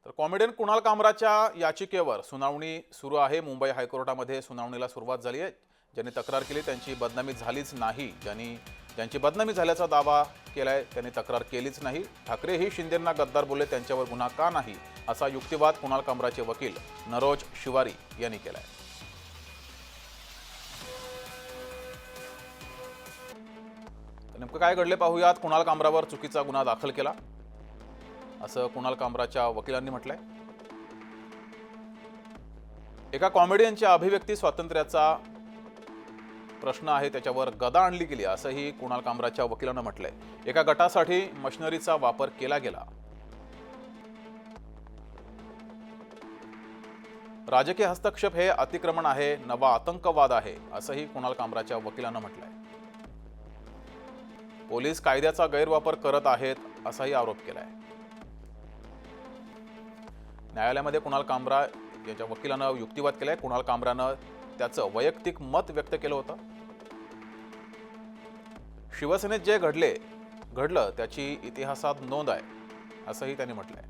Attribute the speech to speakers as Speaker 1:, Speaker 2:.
Speaker 1: तर कॉमेडियन कुणाल कामराच्या याचिकेवर सुनावणी सुरू आहे। मुंबई हायकोर्टामध्ये सुनावणीला सुरुवात झाली आहे। ज्यांनी तक्रार केली त्यांची बदनामी झालीच नाही, ज्यांची बदनामी झाल्याचा दावा केलाय त्यांनी तक्रार केलीच नाही। ठाकरे ही शिंदेंना गद्दार बोलले, त्यांच्यावर गुन्हा का नाही असा युक्तिवाद कुणाल कामराचे वकील नरोज शिवारी यांनी केलाय। नेमकं काय घडले पाहूयात। कुणाल कामरावर चुकीचा गुन्हा दाखल केला असं कुणाल कामराच्या वकिलांनी म्हटलंय। एका कॉमेडियनच्या अभिव्यक्ती स्वातंत्र्याचा प्रश्न आहे, त्याच्यावर गदा आणली गेली असंही कुणाल कामराच्या वकिलांनी म्हटलंय। एका गटासाठी मशिनरीचा वापर केला गेला, राजकीय हस्तक्षेप हे अतिक्रमण आहे, नवा आतंकवाद आहे असंही कुणाल कामराच्या वकिलांनी म्हटलंय। पोलीस कायद्याचा गैरवापर करत आहेत असाही आरोप केलाय। न्यायालयामध्ये कुणाल कामरा यांच्या वकिलानं युक्तिवाद केलाय। कुणाल कामरानं त्याचं वैयक्तिक मत व्यक्त केलं होतं। शिवसेनेत जे घडलं त्याची इतिहासात नोंद आहे असंही त्यांनी म्हटलंय।